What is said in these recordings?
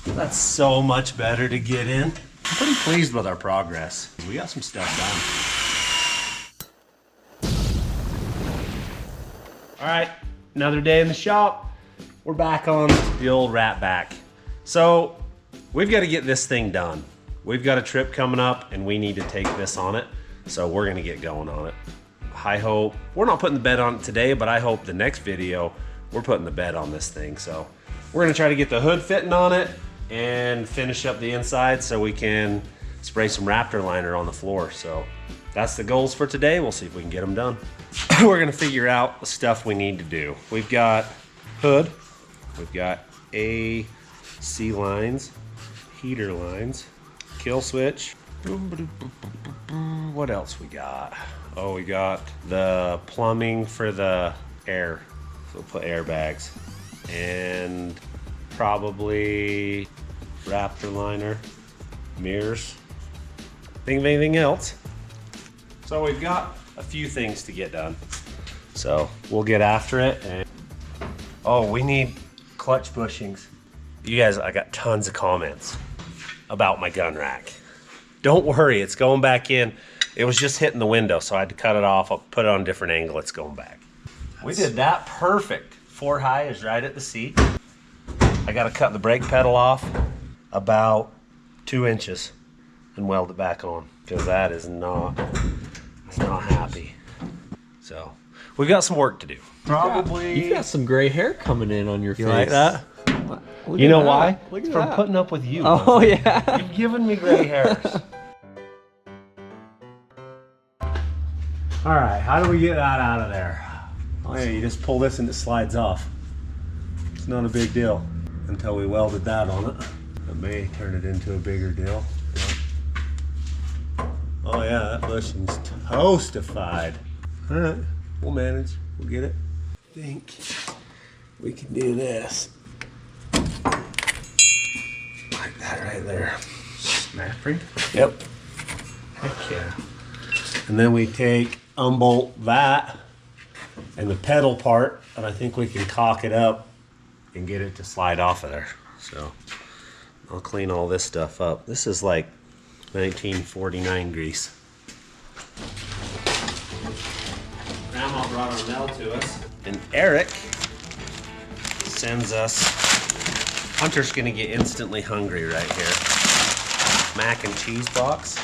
That's so much better to get in. I'm pretty pleased with our progress. We got some stuff done. All right, another day in the shop. We're back on the old Ratback. So we've got to get this thing done. We've got a trip coming up and we need to take this on it. So we're gonna get going on it. I hope, we're not putting the bed on it today, but I hope the next video, we're putting the bed on this thing. So we're gonna try to get the hood fitting on it and finish up the inside so we can spray some Raptor liner on the floor. So that's the goals for today. We'll see if we can get them done. We're gonna figure out the stuff we need to do. We've got hood, we've got AC lines, heater lines, kill switch. What else we got? Oh, we got the plumbing for the air. So we'll put airbags. And probably Raptor liner, mirrors. Think of anything else? So we've got a few things to get done. So we'll get after it. And oh, we need clutch bushings. You guys, I got tons of comments about my gun rack. Don't worry, it's going back in. It was just hitting the window, so I had to cut it off. I'll put it on a different angle. It's going back. We did that perfect. 4 high is right at the seat. I got to cut the brake pedal off about 2 inches and weld it back on because that is not, it's not happy. So we've got some work to do. Probably. You've got some gray hair coming in on your face. You like that? You know why? It's from putting up with you. Oh, yeah. You've given me gray hairs. All right, how do we get that out of there? Oh yeah, you just pull this and it slides off. It's not a big deal until we welded that on it. It may turn it into a bigger deal. Yeah. Oh yeah, that bushing's toastified. All right, we'll manage, we'll get it. I think we can do this. Like that right there. Snapping? Yep. Heck yeah. And then we take, unbolt that and the pedal part, and I think we can caulk it up and get it to slide off of there. So I'll clean all this stuff up. This is like 1949 grease. Grandma brought our mail to us, and Eric sends us, Hunter's gonna get instantly hungry right here. Mac and cheese box.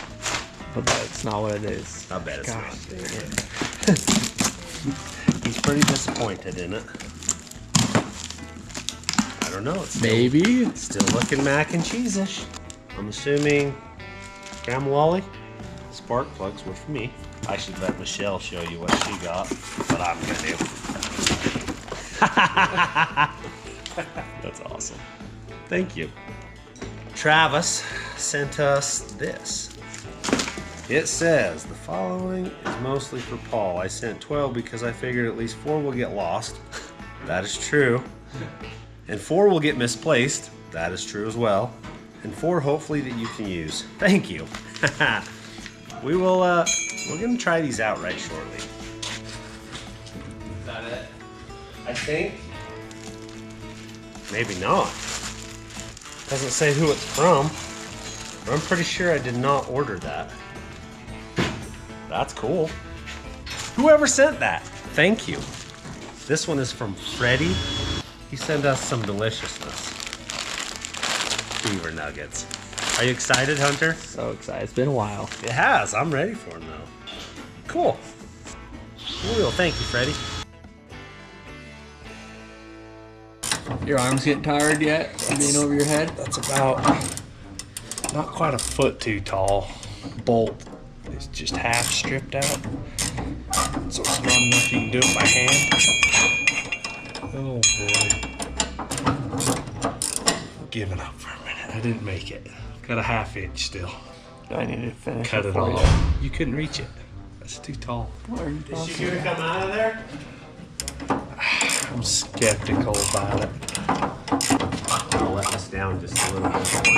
I bet it's not what it is. I bet it's Gosh, not. dang it. He's pretty disappointed in it. I don't know. It's still, Maybe. still looking mac and cheese-ish. I'm assuming Grandma Wally, spark plugs were for me. I should let Michelle show you what she got, but I'm gonna do. That's awesome. Thank you. Travis sent us this. It says, the following is mostly for Paul. I sent 12 because I figured at least 4 will get lost. That is true. And 4 will get misplaced. That is true as well. And 4 hopefully that you can use. Thank you. We will, we're gonna try these out right shortly. Is that it? I think. Maybe not. Doesn't say who it's from. But I'm pretty sure I did not order that. That's cool. Whoever sent that, thank you. This one is from Freddie. He sent us some deliciousness. Beaver nuggets. Are you excited, Hunter? So excited. It's been a while. It has. I'm ready for them now. Cool. Well, thank you, Freddie. Your arms getting tired yet? Being over your head? That's about not quite a foot too tall. Bolt is just half stripped out, so it's not enough you can do it by hand. Oh boy. Giving up for a minute. I didn't make it. Got a ½ inch still. I need to finish. Cut it for off. you. You couldn't reach it. That's too tall. What are you Is she talking gonna about? come out of there? I'm skeptical about it. I'll let this down just a little bit for you.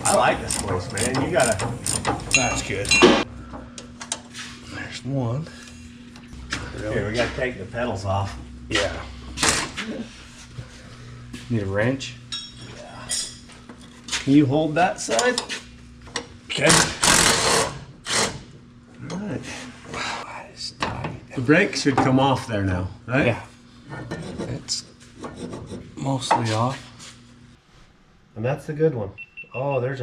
I like this place, man. You gotta. That's good. There's one. Here, we gotta take the pedals off. Yeah. Need a wrench? Yeah. Can you hold that side? Okay. Alright. That is tight. The brake should come off there now, right? Yeah. It's mostly off. And that's the good one. Oh, there's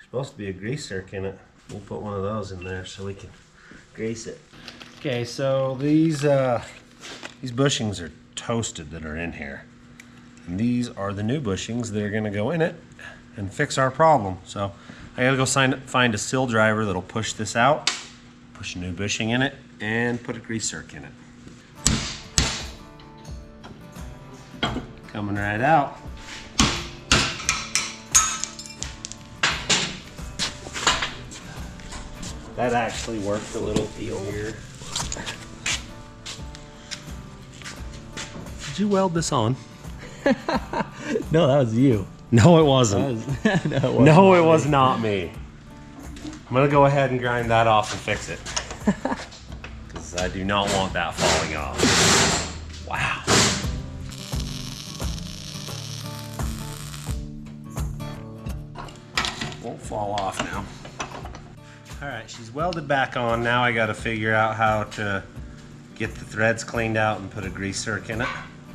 supposed to be a grease zerk in it. We'll put one of those in there so we can grease it. Okay, so these bushings are toasted that are in here. And these are the new bushings that are gonna go in it and fix our problem. So I gotta go find a sill driver that'll push this out, push a new bushing in it, and put a grease zerk in it. Coming right out. That actually worked a little easier. Did you weld this on? No, that was you. No, it wasn't. No, it was not me. I'm gonna go ahead and grind that off and fix it. Because I do not want that falling off. Wow. Won't fall off now. All right, she's welded back on. Now I gotta figure out how to get the threads cleaned out and put a grease zerk in it.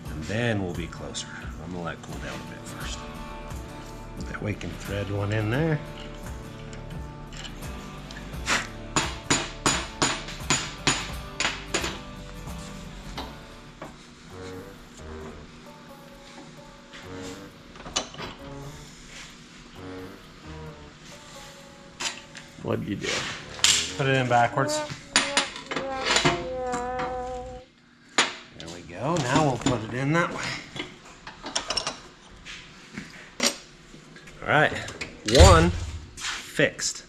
And then we'll be closer. I'm gonna let it cool down a bit first. That way we can thread one in there. What'd you do? Put it in backwards. There we go. Now we'll put it in that way. All right, one fixed.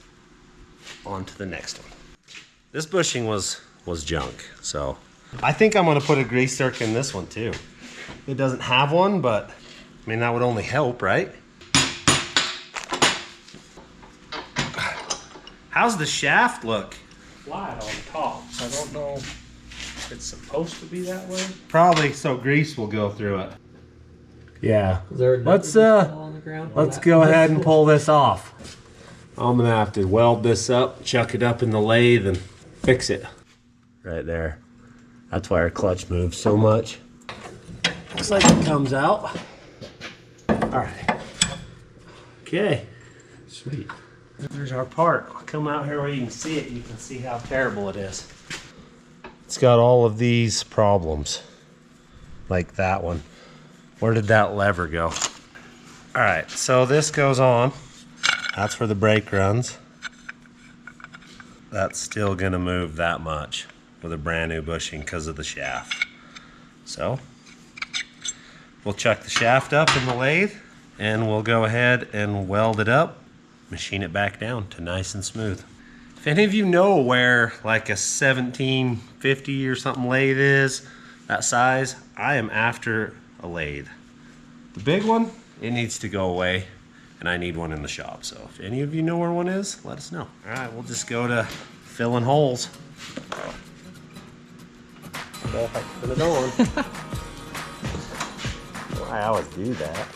On to the next one. This bushing was junk, so I think I'm gonna put a grease zerk in this one too. It doesn't have one, but I mean that would only help, right? How's the shaft look? Flat on top. I don't know if it's supposed to be that way. Probably so grease will go through it. Yeah. Let's Let's go ahead and pull this off. I'm gonna have to weld this up, chuck it up in the lathe and fix it. Right there. That's why our clutch moves so much. Looks like it comes out. All right. Okay. Sweet. There's our part. I'll come out here where you can see it. You can see how terrible it is. It's got all of these problems. Like that one. Where did that lever go? All right, so this goes on. That's where the brake runs. That's still gonna move that much with a brand new bushing because of the shaft. So we'll chuck the shaft up in the lathe and we'll go ahead and weld it up, machine it back down to nice and smooth. If any of you know where like a 1750 or something lathe is, that size, I am after a lathe. The big one, it needs to go away and I need one in the shop. So if any of you know where one is, let us know. All right, we'll just go to filling holes. So if I put it on. Well, I always do that.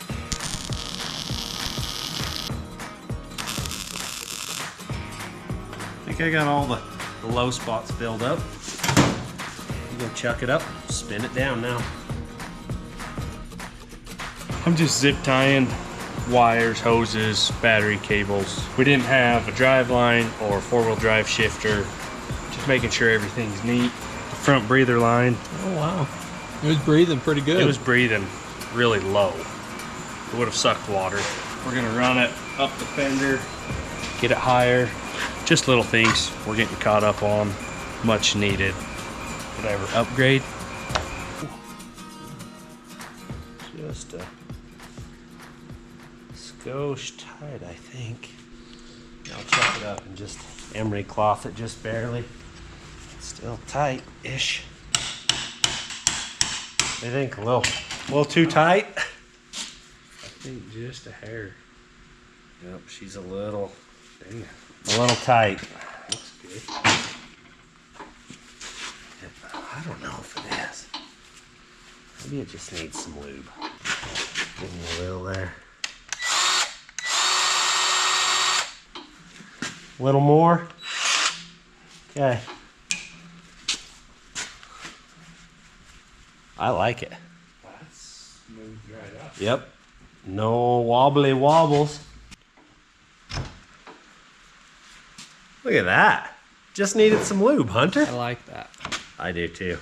I think I got all the low spots filled up. I'm gonna chuck it up, spin it down now. I'm just zip tying wires, hoses, battery cables. We didn't have a drive line or four-wheel drive shifter. Just making sure everything's neat. The front breather line. Oh wow. It was breathing pretty good. It was breathing really low. It would have sucked water. We're gonna run it up the fender, get it higher. Just little things we're getting caught up on. Much needed. Whatever, upgrade. Just a skosh tight, I think. I'll chuck it up and just emery cloth it just barely. Still tight-ish. I think a little too tight. I think just a hair. Yep, she's a little tight. Looks good. I don't know if it is. Maybe it just needs some lube. Give me a little there. A little more. Okay. I like it. That's moved right up. Yep. No wobbly wobbles. Look at that. Just needed some lube, Hunter. I like that. I do too.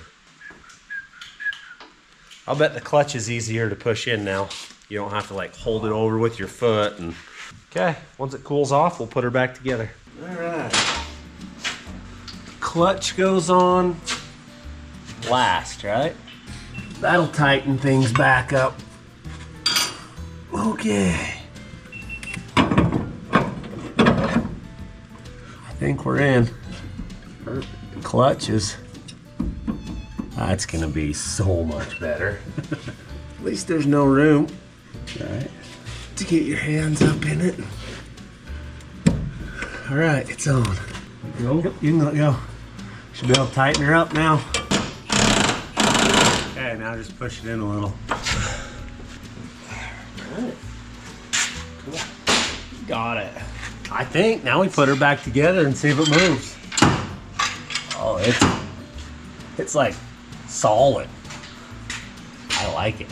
I'll bet the clutch is easier to push in now. You don't have to like hold it over with your foot. And okay, once it cools off, we'll put her back together. All right. Clutch goes on last, right? That'll tighten things back up. Okay. I think we're in. Clutch is, that's gonna be so much better. At least there's no room, right, to get your hands up in it. All right, it's on. Go. Yep, you can let go. Should be able to tighten her up now. Okay, now just push it in a little. Cool. Got it. I think now we put her back together and see if it moves. Oh, it's like solid. I like it.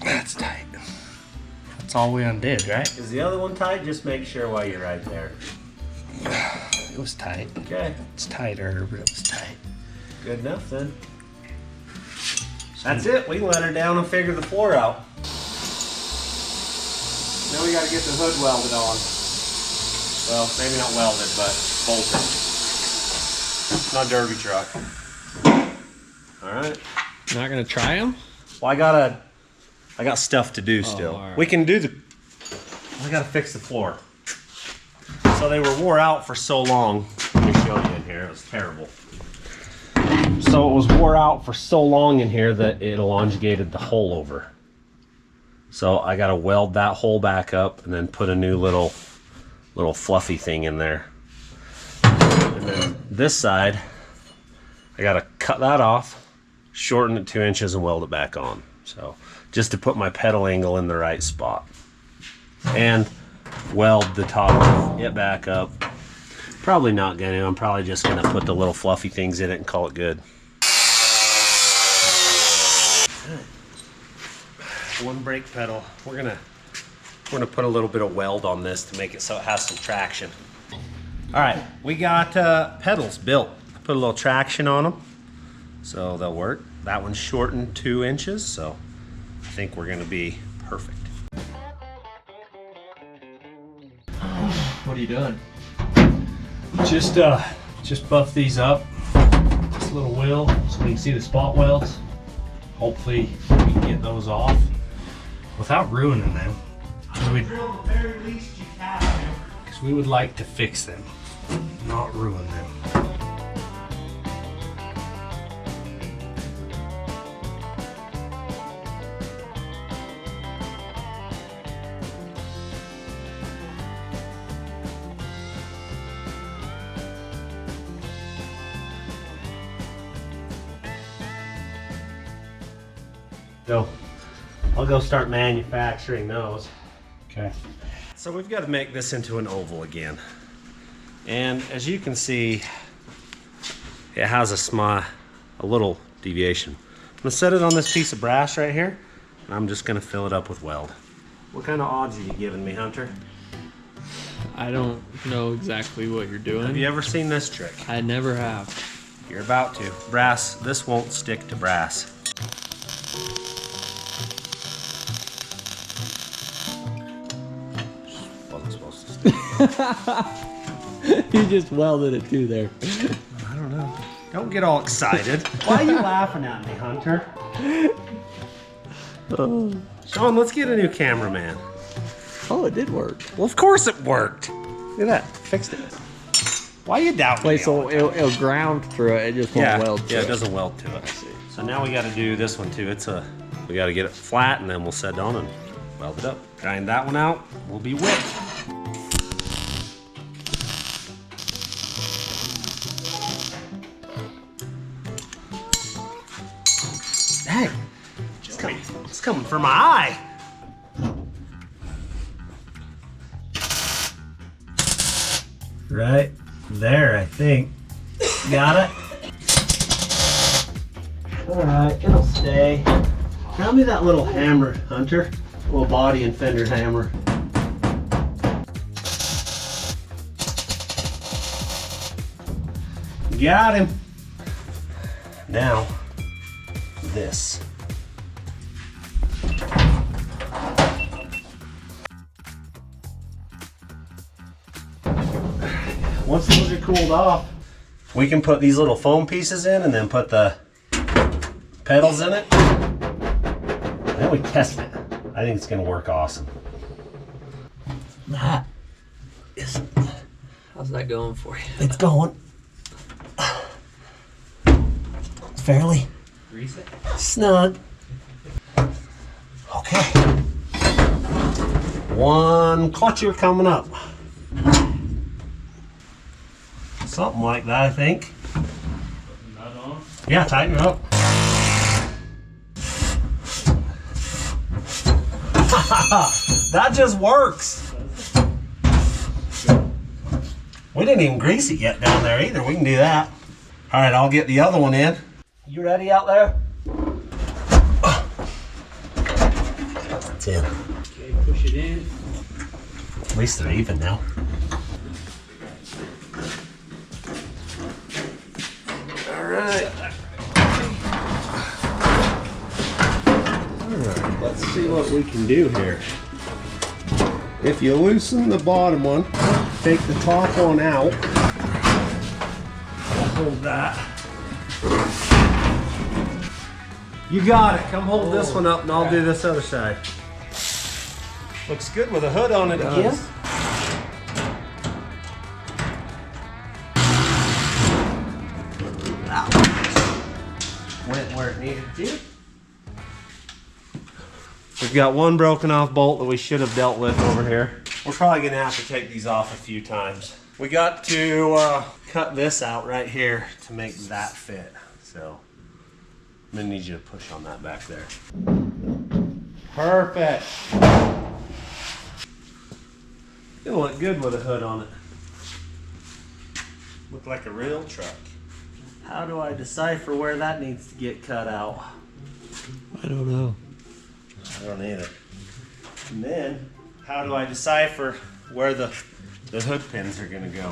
That's tight. That's all we undid, right? Is the other one tight? Just make sure while you're right there. It was tight. Okay. It's tighter, but it was tight. Good enough then. That's it. We can let her down and figure the floor out. Now we got to get the hood welded on. Well, maybe not welded, but bolted. Not derby truck. All right. Not gonna try them? Well, I got stuff to do still. Right. We can do I gotta fix the floor. So they were wore out for so long. Let me show you in here. It was terrible. So it was wore out for so long in here that it elongated the hole over. So I gotta weld that hole back up and then put a new little fluffy thing in there. And then this side, I gotta cut that off, shorten it 2 inches and weld it back on. So just to put my pedal angle in the right spot. And weld the top of it back up. Probably not gonna, I'm probably just gonna put the little fluffy things in it and call it good. One brake pedal. We're gonna put a little bit of weld on this to make it so it has some traction. All right, we got pedals built. Put a little traction on them, so they'll work. That one's shortened 2 inches, so I think we're gonna be perfect. What are you doing? Just buff these up. This little wheel so we can see the spot welds. Hopefully we can get those off without ruining them. Because we would like to fix them, not ruin them. So I'll go start manufacturing those. Okay. So we've got to make this into an oval again. And as you can see, it has a little deviation. I'm gonna set it on this piece of brass right here, and I'm just gonna fill it up with weld. What kind of odds are you giving me, Hunter? I don't know exactly what you're doing. Have you ever seen this trick? I never have. You're about to. Brass, this won't stick to brass. Wasn't supposed to stick. You just welded it too there. I don't know. Don't get all excited. Why are you laughing at me, Hunter? Sean, let's get a new cameraman. Oh, it did work. Well, of course it worked. Look at that. Fixed it. Why are you doubting Wait, me? so it'll ground through it. It just won't weld to it it. doesn't weld to it. So now we got to do this one too. We got to get it flat, and then we'll set it on and weld it up. Grind that one out, we'll be whipped. Dang, it's coming for my eye. Right there, I think. Got it? All right, it'll stay. Grab me that little hammer, Hunter. Little body and fender hammer. Got him. Now, this. Once those are cooled off, we can put these little foam pieces in and then put the pedals in it. And then we test it. I think it's gonna work awesome. That is, how's that going for you? It's going fairly snug. Okay. One clutcher coming up. Something like that, I think. Nut on? Yeah, tighten it up. That just works. We didn't even grease it yet down there either. We can do that. All right, I'll get the other one in. You ready out there? It's in. Okay, push it in. At least they're even now. All right. Alright, let's see what we can do here. If you loosen the bottom one, take the top one out. I'll hold that. You got it. Come hold this one up and I'll do this other side. Looks good with a hood on it again. Went where it needed to. We've got one broken off bolt that we should have dealt with over here. We're probably gonna have to take these off a few times. We got to cut this out right here to make that fit. So I'm gonna need you to push on that back there. Perfect. It'll look good with a hood on it. Look like a real truck. How do I decipher where that needs to get cut out? I don't know. I don't either. And then, how do I decipher where the hood pins are gonna go?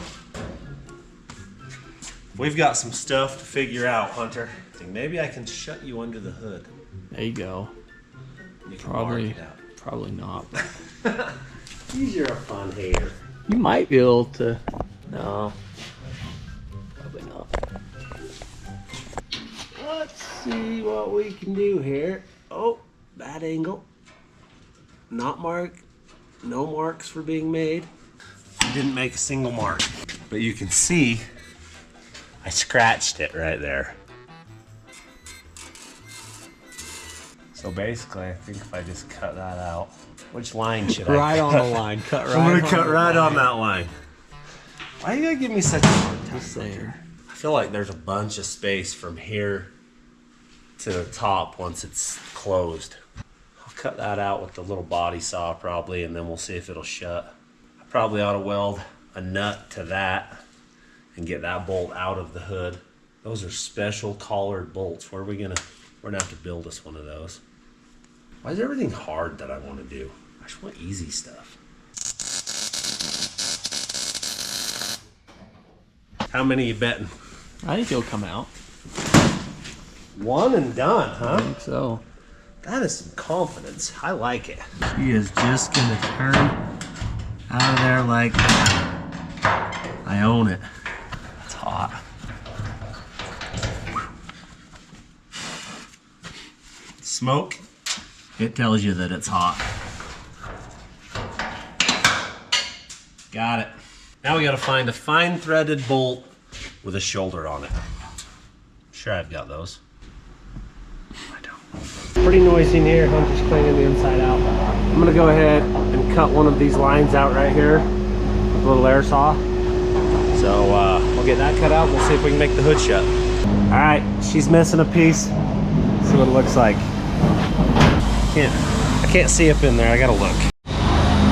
We've got some stuff to figure out, Hunter. I think maybe I can shut you under the hood. There you go. You can mark Probably, it out. probably not. You're a fun hater. You might be able to. No, probably not. Let's see what we can do here. Oh, bad angle. Not mark. No marks for being made. I didn't make a single mark, but you can see I scratched it right there. So basically, I think if I just cut that out, which line should I Right cut? on the line. Cut right. I'm gonna cut the right on line. that line. Why you gotta give me such a hard time? Just saying. I feel like there's a bunch of space from here to the top once it's closed. I'll cut that out with the little body saw probably, and then we'll see if it'll shut. I probably ought to weld a nut to that and get that bolt out of the hood. Those are special collared bolts. We're gonna have to build us one of those. Why is everything hard that I want to do? I just want easy stuff. How many you betting? I think he'll come out. One and done, I huh? think so. That is some confidence. I like it. He is just gonna turn out of there like I own it. It's hot. Smoke, it tells you that it's hot. Got it. Now we gotta find a fine threaded bolt with a shoulder on it. Sure, I've got those. I don't. Pretty noisy in here. Hunter's cleaning the inside out. I'm gonna go ahead and cut one of these lines out right here with a little air saw. So we'll get that cut out. We'll see if we can make the hood shut. All right, she's missing a piece. See what it looks like. I can't see up in there. I gotta look.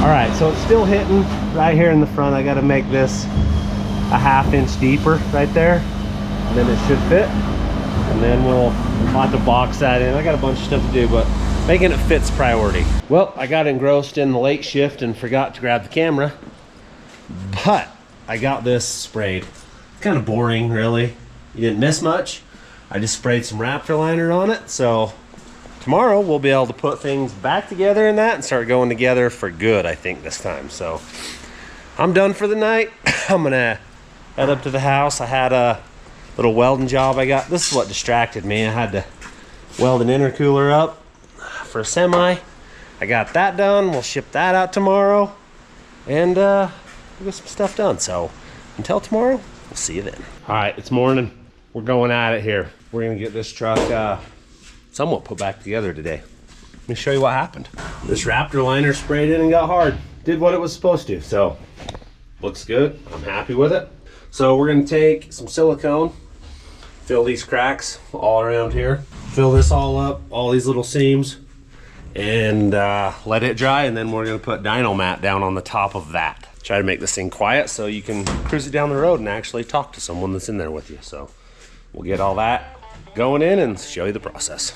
All right, so it's still hitting right here in the front. I gotta make this a 1/2 inch deeper right there, and then it should fit. And then we'll have to box that in. I got a bunch of stuff to do, but making it fit's priority. Well, I got engrossed in the late shift and forgot to grab the camera, but I got this sprayed. It's kind of boring, really. You didn't miss much. I just sprayed some Raptor liner on it, so tomorrow we'll be able to put things back together in that and start going together for good, I think, this time. So I'm done for the night. I'm gonna head up to the house. I had a little welding job I got. This is what distracted me. I had to weld an intercooler up for a semi. I got that done. We'll ship that out tomorrow, and we'll get some stuff done. So until tomorrow, we'll see you then. All right, it's morning. We're going at it here. We're gonna get this truck somewhat put back together today. Let me show you what happened. This Raptor liner sprayed in and got hard. Did what it was supposed to, so looks good. I'm happy with it. So we're gonna take some silicone, fill these cracks all around here, fill this all up, all these little seams, and let it dry, and then we're gonna put dyno mat down on the top of that. Try to make this thing quiet so you can cruise it down the road and actually talk to someone that's in there with you. So we'll get all that going in and show you the process.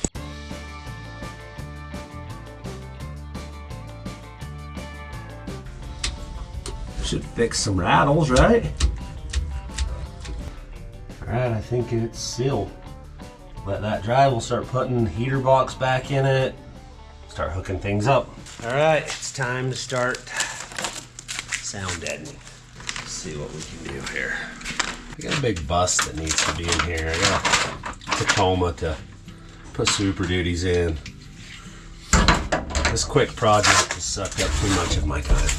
Should fix some rattles, right? All right, I think it's sealed. Let that dry. We'll start putting the heater box back in it, start hooking things up. All right, it's time to start sound deadening. Let's see what we can do here. I got a big bus that needs to be in here. I got a Tacoma to put Super Duties in. This quick project has sucked up too much of my time.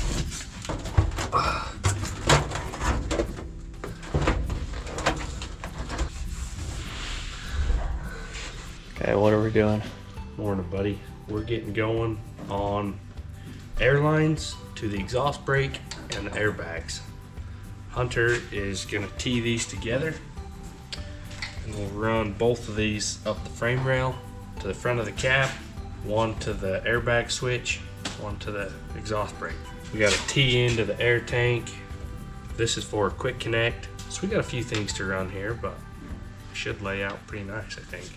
Okay, what are we doing? Morning, buddy. We're getting going on airlines to the exhaust brake and the airbags. Hunter is gonna tee these together, and we'll run both of these up the frame rail to the front of the cab, one to the airbag switch, one to the exhaust brake. We got a tee into the air tank. This is for a quick connect. So we got a few things to run here, but it should lay out pretty nice, I think.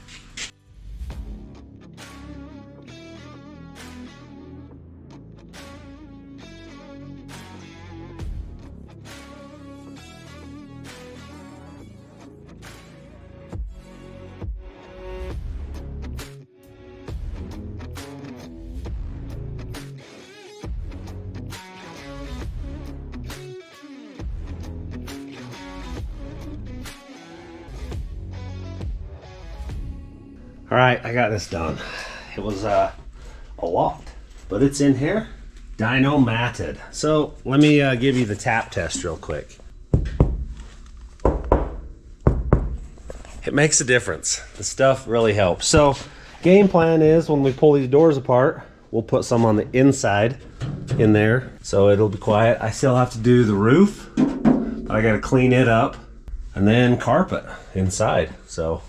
All right, I got this done. It was a lot, but it's in here, dyno matted. So let me give you the tap test real quick. It makes a difference. The stuff really helps. So game plan is when we pull these doors apart, we'll put some on the inside in there, so it'll be quiet. I still have to do the roof, but I gotta clean it up, and then carpet inside. So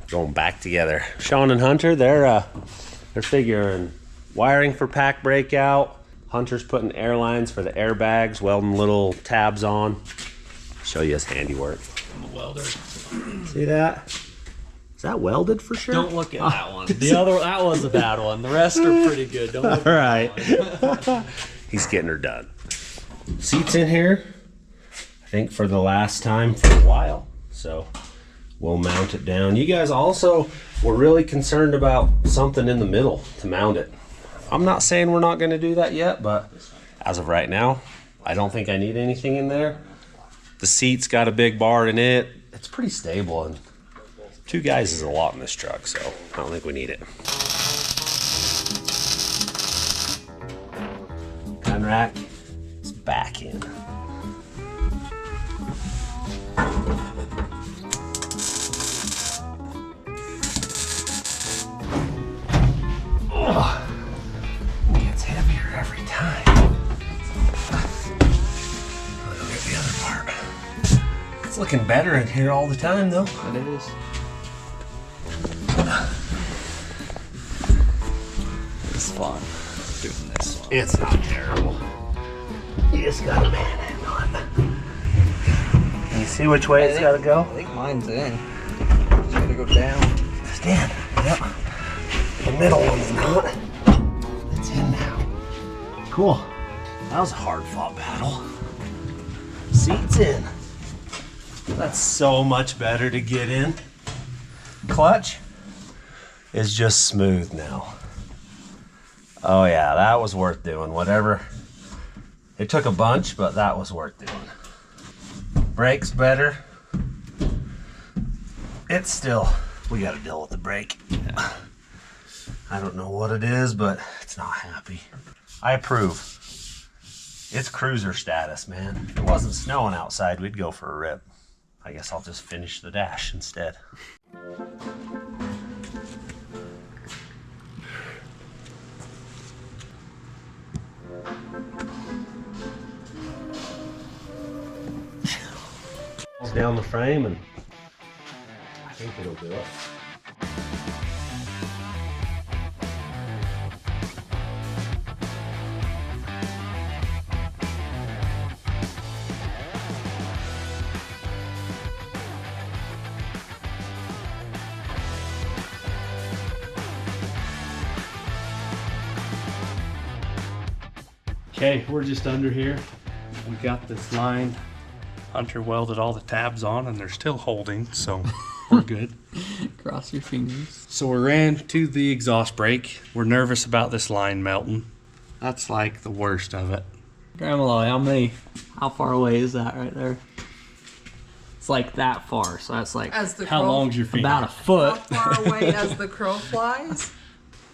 going back together. Sean and Hunter, they're figuring wiring for pack breakout. Hunter's putting air lines for the airbags, welding little tabs on. Show you his handiwork. I'm a welder. See that? Is that welded for sure? Don't look at that one. That was a bad one. The rest are pretty good. Don't look All at right. that one. He's getting her done. Seats in here, I think for the last time for a while. So we'll mount it down. You guys also were really concerned about something in the middle to mount it. I'm not saying we're not going to do that yet, but as of right now, I don't think I need anything in there. The seat's got a big bar in it. It's pretty stable, and 2 guys is a lot in this truck, so I don't think we need it. Gun rack is back in. Gets It's looking better in here all the time though. It is. It's fun doing this one. It's not terrible. You just gotta manhandle it. You see which way it's gotta go? I think mine's in. It's gotta go down. Stand. Yep. The middle one's not. It's in now. Cool. That was a hard fought battle. Seat's in. That's so much better to get in. Clutch is just smooth now. Oh yeah, that was worth doing. Whatever. It took a bunch, but that was worth doing. Brakes better. It's still, we gotta deal with the brake. Yeah. I don't know what it is, but it's not happy. I approve. It's cruiser status, man. If it wasn't snowing outside, we'd go for a rip. I guess I'll just finish the dash instead. Down the frame and I think it'll do it. Okay, we're just under here. We got this line. Hunter welded all the tabs on and they're still holding, so we're good. Cross your fingers. So we ran to the exhaust brake. We're nervous about this line melting. That's like the worst of it. Grandma, how far away is that right there? It's like that far, so that's like, As the How crow, long's your finger? about a foot. How far away as the crow flies?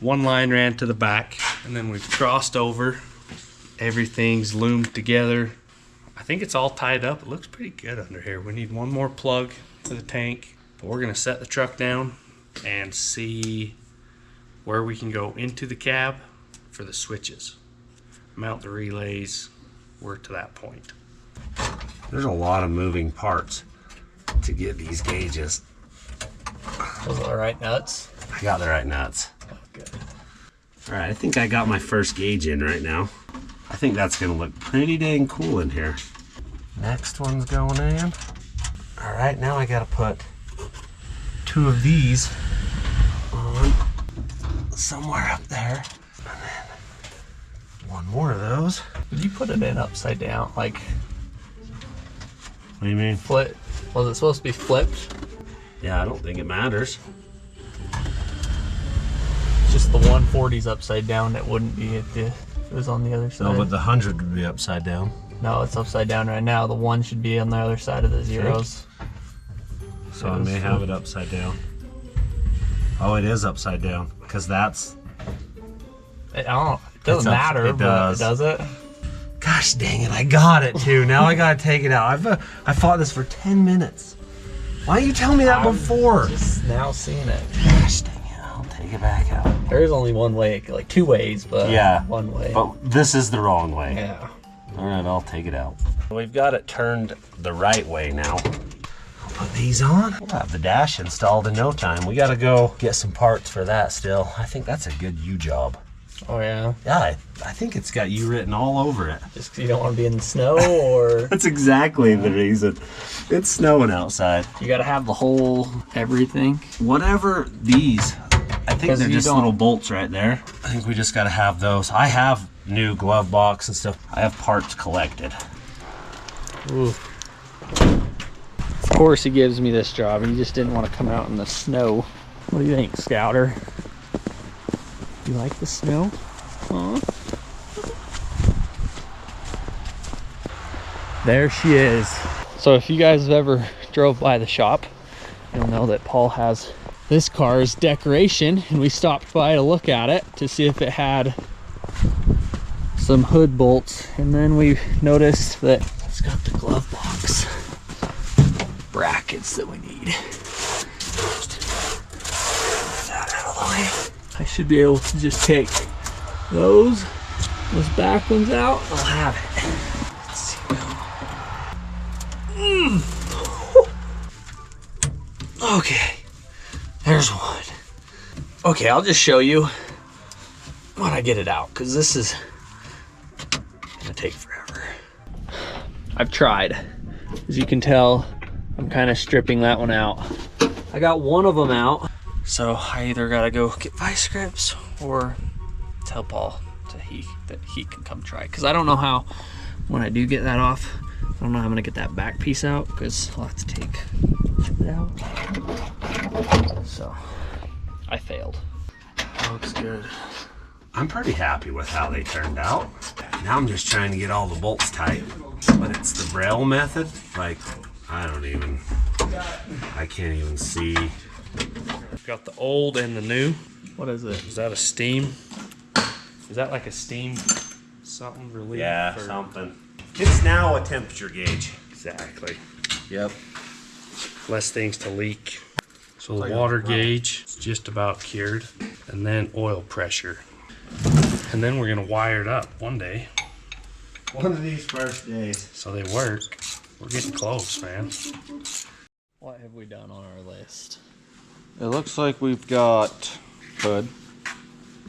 One line ran to the back and then we've crossed over. Everything's loomed together. I think it's all tied up. It looks pretty good under here. We need one more plug for the tank, but we're gonna set the truck down and see where we can go into the cab for the switches. Mount the relays. We're to that point. There's a lot of moving parts to get these gauges. Those are the right nuts. I got the right nuts. Good. All right, I think I got my first gauge in right now. I think that's gonna look pretty dang cool in here. Next one's going in. All right, now I gotta put 2 of these on somewhere up there. And then 1 more of those. Did you put it in upside down? Like, What do you mean? flip? Was it supposed to be flipped? Yeah, I don't think it matters. Just the 140's upside down. It wouldn't be if it was on the other side. No, but the 100 would be upside down. No, it's upside down right now. The 1 should be on the other side of the zeros. So I may have it upside down. Oh, it is upside down because that's. It doesn't matter, it does. But does it? Gosh dang it! I got it too. Now I gotta take it out. I fought this for 10 minutes. Why didn't you tell me that before? Just now seeing it. Gosh dang it! I'll take it back out. There is only one way, like 2 ways, but Yeah, one way. But this is the wrong way. Yeah. All right, I'll take it out. We've got it turned the right way now. I'll put these on. We'll have the dash installed in no time. We gotta go get some parts for that still. I think that's a good U job. Oh yeah. Yeah, I think it's got U written all over it. Just 'cause you don't want to be in the snow, or That's exactly the reason. It's snowing outside. you gotta have the whole everything. Whatever these, I think 'Cause they're you just don't- little bolts right there. I think we just gotta have those. I have new glove box and stuff. I have parts collected. Ooh. Of course he gives me this job. He just didn't want to come out in the snow. What do you think, Scouter? You like the snow? Huh? There she is. So if you guys have ever drove by the shop, you'll know that Paul has this car's decoration, and we stopped by to look at it to see if it had some hood bolts, and then we noticed that it's got the glove box brackets that we need. Just move that out of the way. I should be able to just take those back ones out. I'll have it. Let's see. Okay, there's one. Okay, I'll just show you when I get it out, because this is gonna take forever. I've tried. As you can tell, I'm kind of stripping that one out. I got one of them out, so I either gotta go get vice grips or tell Paul that he can come try, because I don't know how, when I do get that off, I don't know how I'm gonna get that back piece out, because I'll have to take it out. So I failed. Looks good. I'm pretty happy with how they turned out. Now I'm just trying to get all the bolts tight, but it's the Braille method. Like, I can't even see. We've got the old and the new. What is it? Is that a steam? Is that like a steam something relief? Yeah, something. It's now a temperature gauge. Exactly. Yep. Less things to leak. So the water gauge is just about cured. And then oil pressure. And then we're gonna wire it up one day. One of these first days. So they work. We're getting close, man. What have we done on our list? It looks like we've got hood.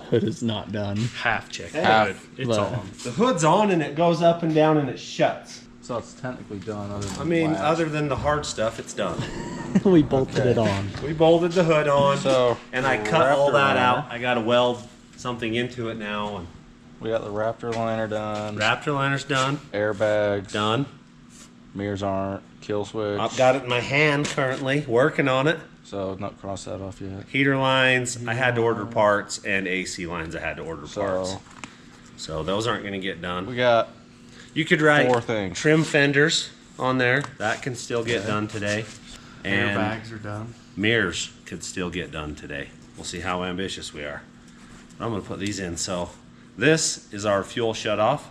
Hood is not done. Half check. Half. Good. It's on. The hood's on and it goes up and down and it shuts. So it's technically done other than I mean, latch. other than the hard stuff, it's done. We bolted it on. We bolted the hood on, So, and I cut all Raptor that liner. out. I got to weld something into it now. And We got the Raptor liner done. Raptor liner's done. Airbags. Done. Mirrors aren't. Kill switch. I've got it in my hand currently, working on it. So not crossed that off yet. Heater lines, I had to order parts, and AC lines, I had to order parts. So So those aren't going to get done. we got You could write 4 things. trim fenders on there. That can still get done today. And Airbags are done. mirrors could still get done today. We'll see how ambitious we are. I'm going to put these in. So this is our fuel shutoff.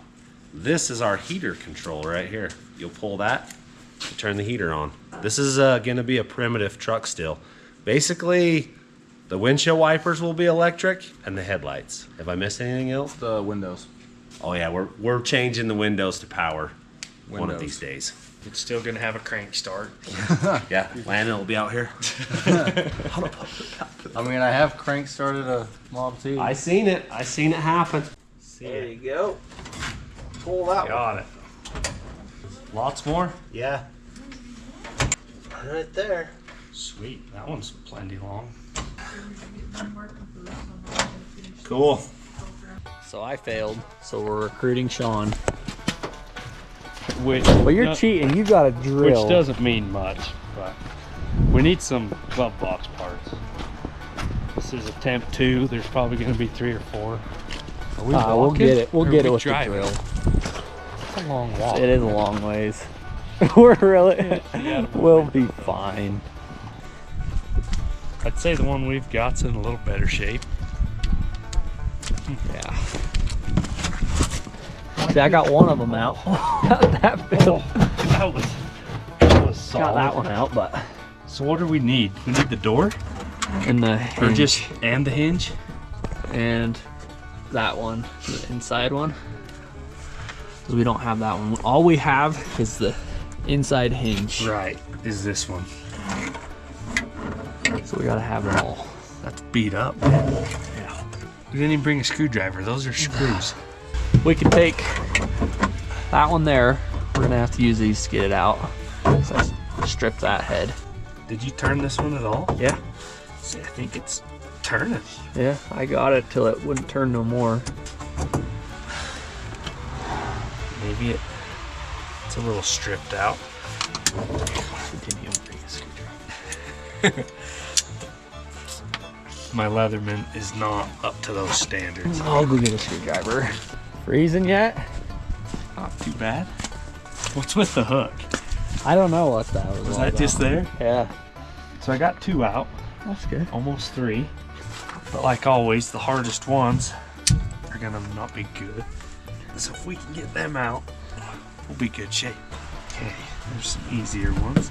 This is our heater control right here. You'll pull that to turn the heater on. This is going to be a primitive truck still. Basically, the windshield wipers will be electric and the headlights. Have I missed anything else? The windows. Oh yeah, we're changing the windows to power one of Windows. these days. It's still gonna have a crank start. Yeah, Landon will be out here. I mean, I have crank started a Model T. I seen it happen. There you go. Pull that Got it. Lots more? Yeah. Right there. Sweet. That one's plenty long. Cool. So I failed. So we're recruiting Sean. Which, Well, you're cheating. You got a drill. which doesn't mean much, but we need some glove box parts. This is attempt 2. There's probably going to be 3 or 4. Are we We'll walking, get it. We'll or get are it we with driving? the drill. It's a long walk. It is a long ways. We're really. gotta move We'll be fine. I'd say the one we've got's in a little better shape. Yeah. See, I got one of them out. that failed. That was Got solid. that one out, but So what do we need? We need the door? in the Or hinge just, and the hinge? and that one, the inside one. Because we don't have that one. All we have is the inside hinge. Right, is this one. So we gotta have them all. That's beat up. Yeah. You didn't even bring a screwdriver. Those are screws. We could take that one there. We're gonna have to use these to get it out. So I strip that head. Did you turn this one at all? Yeah. See, I think it's turning. Yeah, I got it till it wouldn't turn no more. Maybe it's a little stripped out. Continue to bring a screwdriver. My Leatherman is not up to those standards. I'll go get a screwdriver. Freezing yet? Not too bad. What's with the hook? I don't know what that was. Was all that just about. there? Yeah. So I got 2 out, That's good. almost 3. But like always, the hardest ones are gonna not be good. So if we can get them out, we'll be good shape. Okay, there's some easier ones.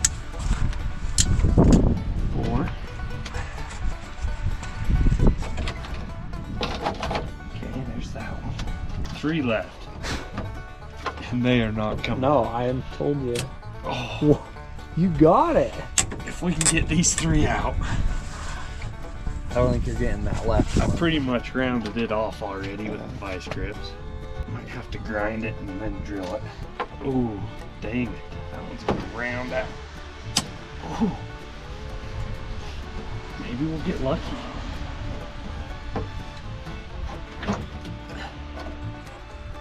4. Okay, there's that one. 3 left. And they are not coming. No, I am told you. Oh, You got it. if if we can get these 3 out. I don't think you're getting that left I one. pretty much rounded it off already with the vice grips. Might have to grind it and then drill it. Ooh, dang it. That one's gonna round out. Ooh. Maybe we'll get lucky.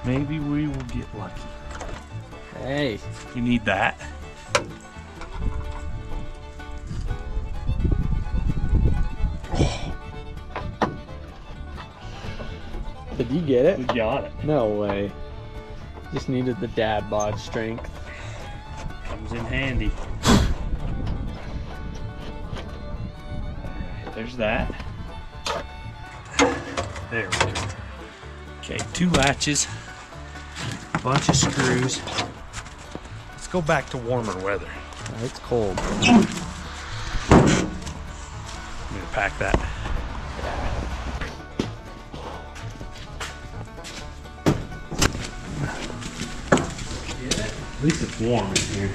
Maybe we will get lucky. Hey, You need that. did you get it? We got it. No way. Just needed the dad bod strength. Comes in handy. Alright, there's that. There we go. Okay, 2 latches, a bunch of screws. Let's go back to warmer weather. It's cold. I'm gonna pack that. At least it's warm in here.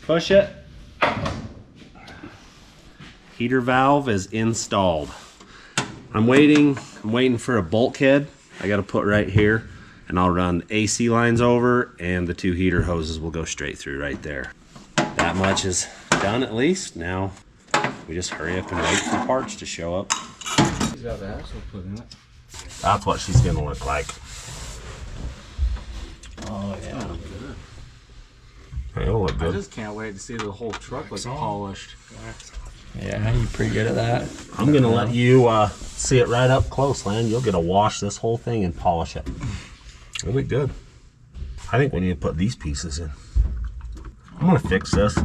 Push it. Heater valve is installed. I'm waiting for a bulkhead. I gotta put right here, and I'll run AC lines over, and the 2 heater hoses will go straight through right there. That much is done at least. Now we just hurry up and wait for parts to show up. He's got the axle put in it. That's what she's gonna look like. Oh yeah. It'll look I good. just can't wait to see the whole truck look polished. Yeah, you pretty good at that. I'm gonna let you see it right up close, Lan. You'll get to wash this whole thing and polish it. It'll be good. I think we need to put these pieces in. I'm gonna fix this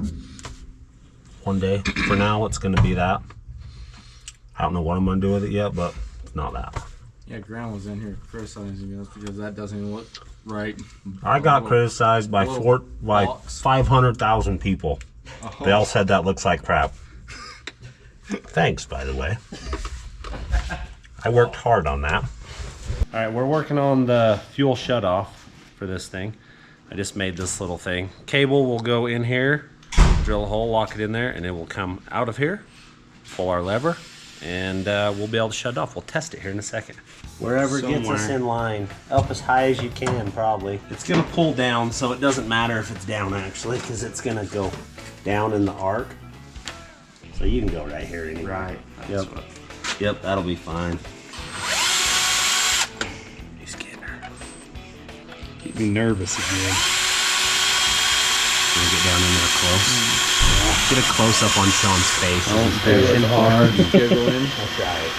one day. For now, it's gonna be that. I don't know what I'm gonna do with it yet, but it's not that. Yeah, Grant was in here criticizing us because that doesn't even look right. I got criticized by little box. 500,000 people. Oh. They all said that looks like crap. Thanks, by the way. I worked hard on that. All right, we're working on the fuel shutoff for this thing. I just made this little thing. Cable will go in here, drill a hole, lock it in there, and it will come out of here, pull our lever, and we'll be able to shut it off. We'll test it here in a second. Wherever it gets us in line, up as high as you can, probably. It's gonna pull down, so it doesn't matter if it's down actually, because it's gonna go down in the arc. So you can go right here anyway. Right. Yep. Yep, that'll be fine. He's getting her. Keep me nervous again. Gonna get down in there close. Get a close up on Sean's face. Don't push hard, jiggling. That's right.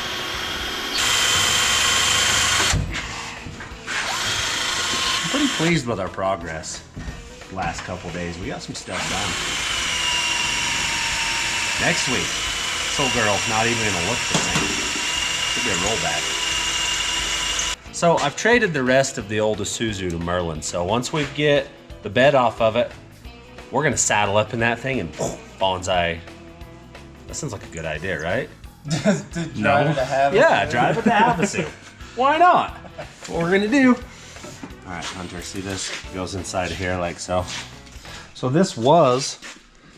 I'm pretty pleased with our progress the last couple days. We got some stuff done. Next week, this old girl's not even gonna look the same. Could be a rollback. So I've traded the rest of the old Isuzu to Merlin. So once we get the bed off of it, we're gonna saddle up in that thing and bonsai. That sounds like a good idea, right? Just to drive it to have Yeah, drive it to Havasu. Why not? That's what we're gonna do. All right, Hunter, see this? It goes inside of here like so. So this was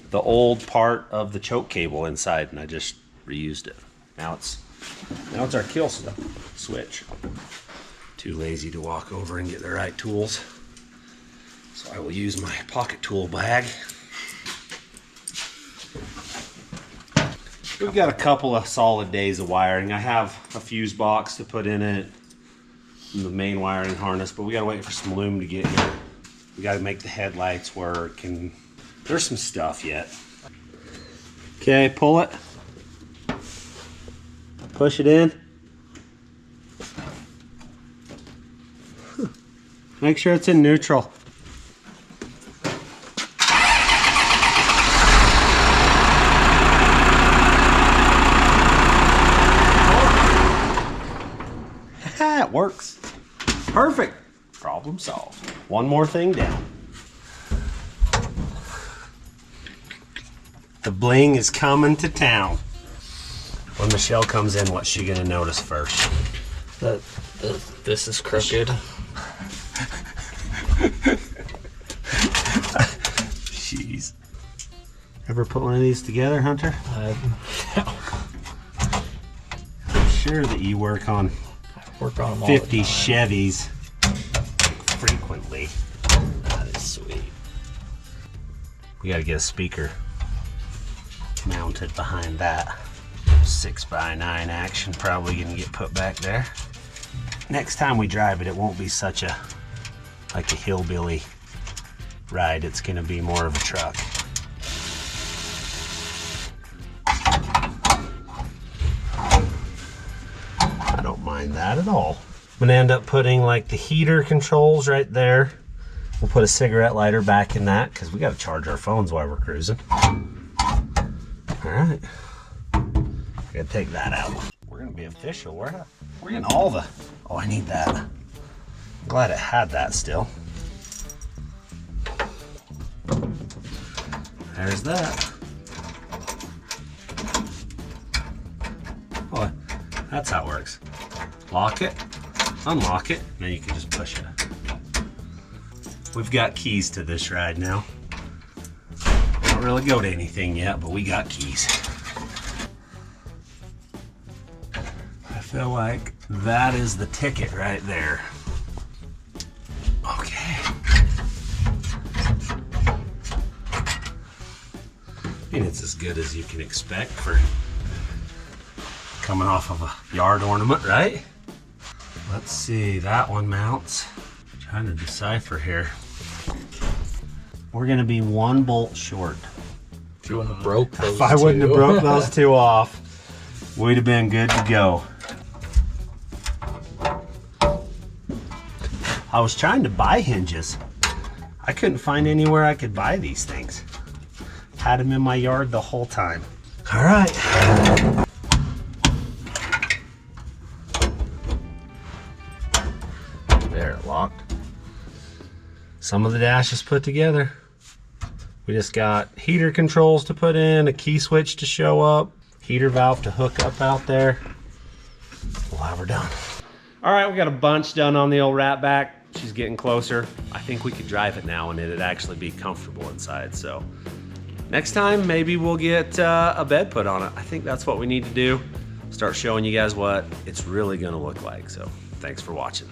the old part of the choke cable inside, and I just reused it. Now it's our kill switch. Too lazy to walk over and get the right tools, so I will use my pocket tool bag. We've got a couple of solid days of wiring. I have a fuse box to put in it, and the main wiring harness, but we gotta wait for some loom to get here. We gotta make the headlights work, and there's some stuff yet. Okay, pull it. Push it in. Make sure it's in neutral. It works. Perfect. Problem solved. One more thing down. The bling is coming to town. When Michelle comes in, what's she gonna notice first? This is crooked. Jeez. Ever put one of these together, Hunter? I'm sure that you work on Work on them all 50 the time. Chevys frequently. That is sweet. We gotta get a speaker mounted behind that. 6x9 action probably gonna get put back there. Next time we drive it, it won't be such a like a hillbilly ride. It's gonna be more of a truck. I don't mind that at all. I'm gonna end up putting like the heater controls right there. We'll put a cigarette lighter back in that because we gotta charge our phones while we're cruising. All right, gotta take that out. We're gonna be official. We're getting all the, oh, I need that. I'm glad it had that still. There's that. Oh, that's how it works. Lock it, unlock it, and then you can just push it. We've got keys to this ride now. We don't really go to anything yet, but we got keys. I feel like that is the ticket right there. Okay. I mean, it's as good as you can expect for coming off of a yard ornament, right? Let's see, that one mounts. Trying to decipher here. We're gonna be one bolt short. If you wouldn't have broke those If I wouldn't have broke those two off, we'd have been good to go. I was trying to buy hinges. I couldn't find anywhere I could buy these things. Had them in my yard the whole time. All right. There, locked. Some of the dash is put together. We just got heater controls to put in, a key switch to show up, heater valve to hook up out there. We'll have her done. All right, we got a bunch done on the old Ratback. She's getting closer. I think we could drive it now and it'd actually be comfortable inside. So next time, maybe we'll get a bed put on it. I think that's what we need to do. Start showing you guys what it's really gonna look like. So thanks for watching.